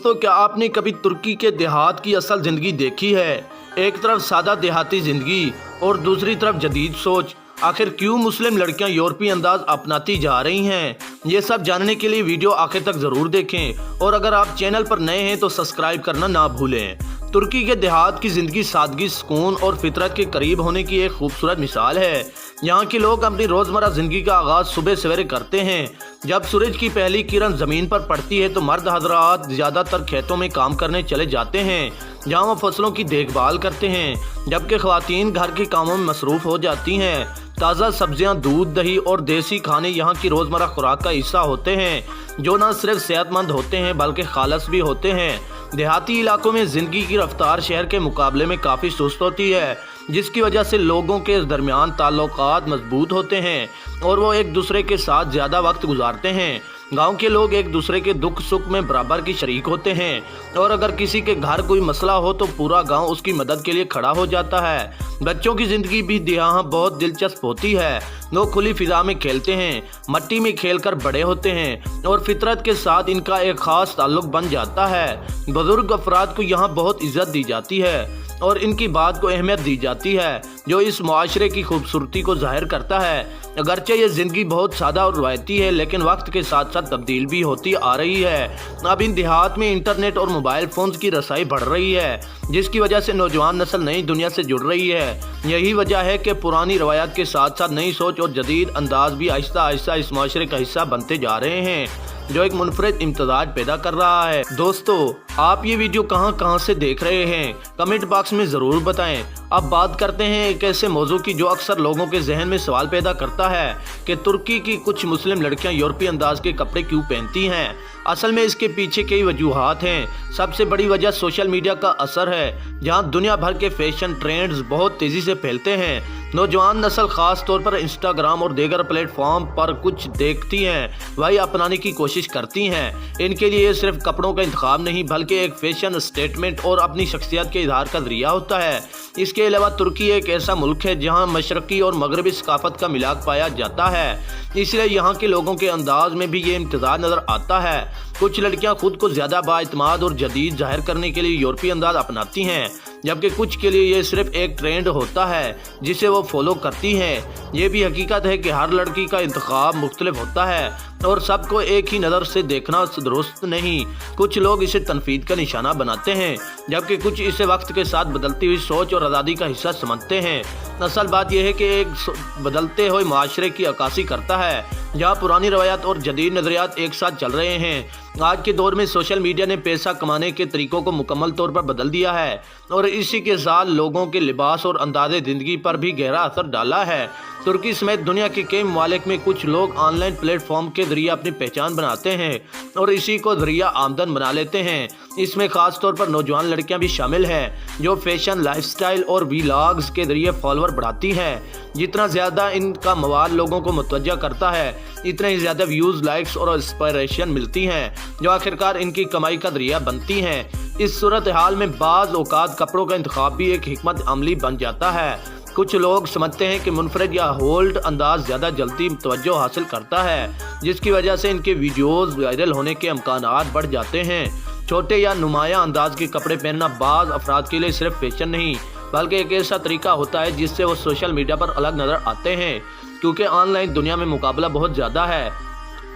دوستو، کیا آپ نے کبھی ترکی کے دیہات کی اصل زندگی دیکھی ہے؟ ایک طرف سادہ دیہاتی زندگی اور دوسری طرف جدید سوچ۔ آخر کیوں مسلم لڑکیاں یورپی انداز اپناتی جا رہی ہیں؟ یہ سب جاننے کے لیے ویڈیو آخر تک ضرور دیکھیں، اور اگر آپ چینل پر نئے ہیں تو سبسکرائب کرنا نہ بھولیں۔ ترکی کے دیہات کی زندگی سادگی، سکون اور فطرت کے قریب ہونے کی ایک خوبصورت مثال ہے۔ یہاں کے لوگ اپنی روزمرہ زندگی کا آغاز صبح سویرے کرتے ہیں۔ جب سورج کی پہلی کرن زمین پر پڑتی ہے تو مرد حضرات زیادہ تر کھیتوں میں کام کرنے چلے جاتے ہیں، جہاں وہ فصلوں کی دیکھ بھال کرتے ہیں، جبکہ خواتین گھر کے کاموں میں مصروف ہو جاتی ہیں۔ تازہ سبزیاں، دودھ، دہی اور دیسی کھانے یہاں کی روزمرہ خوراک کا حصہ ہوتے ہیں، جو نہ صرف صحت مند ہوتے ہیں بلکہ خالص بھی ہوتے ہیں۔ دیہاتی علاقوں میں زندگی کی رفتار شہر کے مقابلے میں کافی سست ہوتی ہے، جس کی وجہ سے لوگوں کے درمیان تعلقات مضبوط ہوتے ہیں اور وہ ایک دوسرے کے ساتھ زیادہ وقت گزارتے ہیں۔ گاؤں کے لوگ ایک دوسرے کے دکھ سکھ میں برابر کی شریک ہوتے ہیں، اور اگر کسی کے گھر کوئی مسئلہ ہو تو پورا گاؤں اس کی مدد کے لیے کھڑا ہو جاتا ہے۔ بچوں کی زندگی بھی یہاں بہت دلچسپ ہوتی ہے۔ وہ کھلی فضا میں کھیلتے ہیں، مٹی میں کھیل کر بڑے ہوتے ہیں، اور فطرت کے ساتھ ان کا ایک خاص تعلق بن جاتا ہے۔ بزرگ افراد کو یہاں بہت عزت دی جاتی ہے اور ان کی بات کو اہمیت دی جاتی ہے، جو اس معاشرے کی خوبصورتی کو ظاہر کرتا ہے۔ اگرچہ یہ زندگی بہت سادہ اور روایتی ہے، لیکن وقت کے ساتھ ساتھ تبدیل بھی ہوتی آ رہی ہے۔ اب ان دیہات میں انٹرنیٹ اور موبائل فونز کی رسائی بڑھ رہی ہے، جس کی وجہ سے نوجوان نسل نئی دنیا سے جڑ رہی ہے۔ یہی وجہ ہے کہ پرانی روایات کے ساتھ ساتھ نئی سوچ اور جدید انداز بھی آہستہ آہستہ اس معاشرے کا حصہ بنتے جا رہے ہیں، جو ایک منفرد امتزاج پیدا کر رہا ہے۔ دوستو، آپ یہ ویڈیو کہاں سے دیکھ رہے ہیں؟ کمنٹ باکس میں ضرور بتائیں۔ اب بات کرتے ہیں ایک ایسے موضوع کی جو اکثر لوگوں کے ذہن میں سوال پیدا کرتا ہے کہ ترکی کی کچھ مسلم لڑکیاں یورپی انداز کے کپڑے کیوں پہنتی ہیں؟ اصل میں اس کے پیچھے کئی وجوہات ہیں۔ سب سے بڑی وجہ سوشل میڈیا کا اثر ہے، جہاں دنیا بھر کے فیشن ٹرینڈز بہت تیزی سے پھیلتے ہیں۔ نوجوان نسل خاص طور پر انسٹاگرام اور دیگر پلیٹ فارم پر کچھ دیکھتی ہیں وہی اپنانے کی کوشش کرتی ہیں۔ ان کے لیے یہ صرف کپڑوں کا انتخاب نہیں بلکہ ایک فیشن اسٹیٹمنٹ اور اپنی شخصیت کے اظہار کا ذریعہ ہوتا ہے۔ اس کے علاوہ ترکی ایک ایسا ملک ہے جہاں مشرقی اور مغربی ثقافت کا ملاپ پایا جاتا ہے، اس لیے یہاں کے لوگوں کے انداز میں بھی یہ امتزاج نظر آتا ہے۔ کچھ لڑکیاں خود کو زیادہ بااعتماد اور جدید ظاہر کرنے کے لیے یورپی انداز اپناتی ہیں، جبکہ کچھ کے لیے یہ صرف ایک ٹرینڈ ہوتا ہے جسے وہ فالو کرتی ہیں۔ یہ بھی حقیقت ہے کہ ہر لڑکی کا انتخاب مختلف ہوتا ہے اور سب کو ایک ہی نظر سے دیکھنا درست نہیں۔ کچھ لوگ اسے تنقید کا نشانہ بناتے ہیں، جبکہ کچھ اسے وقت کے ساتھ بدلتی ہوئی سوچ اور آزادی کا حصہ سمجھتے ہیں۔ اصل بات یہ ہے کہ ایک بدلتے ہوئے معاشرے کی عکاسی کرتا ہے، جہاں پرانی روایات اور جدید نظریات ایک ساتھ چل رہے ہیں۔ آج کے دور میں سوشل میڈیا نے پیسہ کمانے کے طریقوں کو مکمل طور پر بدل دیا ہے، اور اسی کے ساتھ لوگوں کے لباس اور انداز زندگی پر بھی گہرا اثر ڈالا ہے۔ ترکی سمیت دنیا کے کئی ممالک میں کچھ لوگ آن لائن پلیٹ فارم کے ذریعے اپنی پہچان بناتے ہیں اور اسی کو ذریعہ آمدن بنا لیتے ہیں۔ اس میں خاص طور پر نوجوان لڑکیاں بھی شامل ہیں، جو فیشن، لائف سٹائل اور ویلاگز کے ذریعے فالوور بڑھاتی ہیں۔ جتنا زیادہ ان کا مواد لوگوں کو متوجہ کرتا ہے، اتنا ہی زیادہ ویوز، لائکس اور انسپائریشن ملتی ہیں، جو آخرکار ان کی کمائی کا ذریعہ بنتی ہیں۔ اس صورتحال میں بعض اوقات کپڑوں کا انتخاب بھی ایک حکمت عملی بن جاتا ہے۔ کچھ لوگ سمجھتے ہیں کہ منفرد یا ہولڈ انداز زیادہ جلدی توجہ حاصل کرتا ہے، جس کی وجہ سے ان کے ویڈیوز وائرل ہونے کے امکانات بڑھ جاتے ہیں۔ چھوٹے یا نمایاں انداز کے کپڑے پہننا بعض افراد کے لیے صرف فیشن نہیں بلکہ ایک ایسا طریقہ ہوتا ہے جس سے وہ سوشل میڈیا پر الگ نظر آتے ہیں۔ کیونکہ آن لائن دنیا میں مقابلہ بہت زیادہ ہے،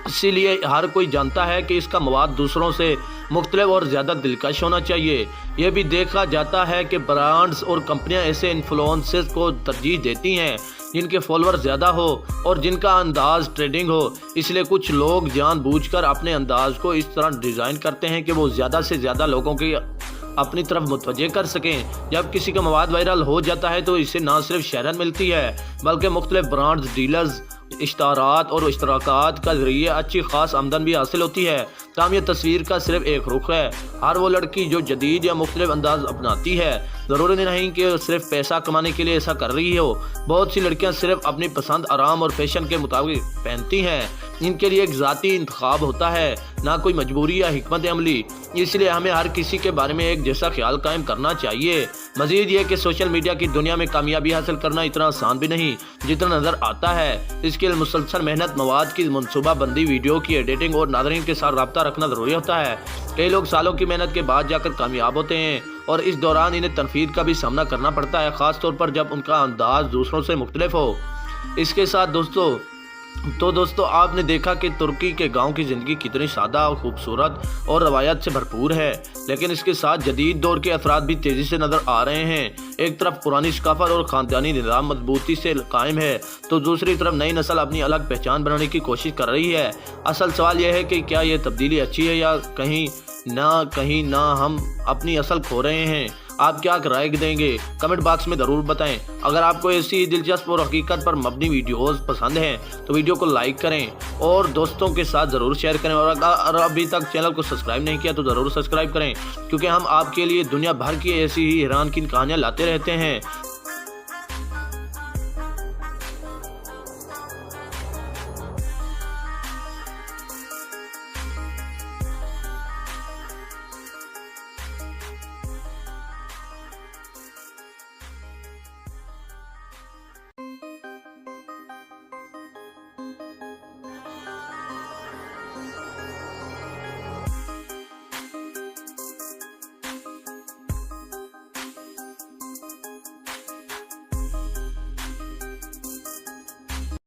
اسی لیے ہر کوئی جانتا ہے کہ اس کا مواد دوسروں سے مختلف اور زیادہ دلکش ہونا چاہیے۔ یہ بھی دیکھا جاتا ہے کہ برانڈز اور کمپنیاں ایسے انفلوئنسرز کو ترجیح دیتی ہیں جن کے فالوور زیادہ ہو اور جن کا انداز ٹرینڈنگ ہو۔ اس لیے کچھ لوگ جان بوجھ کر اپنے انداز کو اس طرح ڈیزائن کرتے ہیں کہ وہ زیادہ سے زیادہ لوگوں کی اپنی طرف متوجہ کر سکیں۔ جب کسی کا مواد وائرل ہو جاتا ہے تو اسے نہ صرف شہرت ملتی ہے بلکہ مختلف برانڈز، ڈیلرز، اشتہارات اور اشتراکات کا ذریعے اچھی خاص آمدن بھی حاصل ہوتی ہے۔ تاہم یہ تصویر کا صرف ایک رخ ہے۔ ہر وہ لڑکی جو جدید یا مختلف انداز اپناتی ہے، ضروری نہیں کہ صرف پیسہ کمانے کے لیے ایسا کر رہی ہو۔ بہت سی لڑکیاں صرف اپنی پسند، آرام اور فیشن کے مطابق پہنتی ہیں۔ ان کے لیے ایک ذاتی انتخاب ہوتا ہے، نہ کوئی مجبوری یا حکمت عملی، اس لیے ہمیں ہر کسی کے بارے میں ایک جیسا خیال قائم کرنا چاہیے۔ مزید یہ کہ سوشل میڈیا کی دنیا میں کامیابی حاصل کرنا اتنا آسان بھی نہیں جتنا نظر آتا ہے۔ اس کے لیے مسلسل محنت، مواد کی منصوبہ بندی، ویڈیو کی ایڈیٹنگ اور ناظرین کے ساتھ رابطہ رکھنا ضروری ہوتا ہے۔ کئی لوگ سالوں کی محنت کے بعد جا کر کامیاب ہوتے ہیں اور اس دوران انہیں تنقید کا بھی سامنا کرنا پڑتا ہے، خاص طور پر جب ان کا انداز دوسروں سے مختلف ہو۔ اس کے ساتھ دوستو آپ نے دیکھا کہ ترکی کے گاؤں کی زندگی کتنی سادہ اور خوبصورت اور روایت سے بھرپور ہے، لیکن اس کے ساتھ جدید دور کے اثرات بھی تیزی سے نظر آ رہے ہیں۔ ایک طرف پرانی ثقافت اور خاندانی نظام مضبوطی سے قائم ہے تو دوسری طرف نئی نسل اپنی الگ پہچان بنانے کی کوشش کر رہی ہے۔ اصل سوال یہ ہے کہ کیا یہ تبدیلی اچھی ہے یا کہیں نہ ہم اپنی اصل کھو رہے ہیں؟ آپ کیا رائے دیں گے؟ کمنٹ باکس میں ضرور بتائیں۔ اگر آپ کو ایسی دلچسپ اور حقیقت پر مبنی ویڈیوز پسند ہیں تو ویڈیو کو لائک کریں اور دوستوں کے ساتھ ضرور شیئر کریں، اور اگر ابھی تک چینل کو سبسکرائب نہیں کیا تو ضرور سبسکرائب کریں، کیونکہ ہم آپ کے لیے دنیا بھر کی ایسی ہی حیران کن کہانیاں لاتے رہتے ہیں۔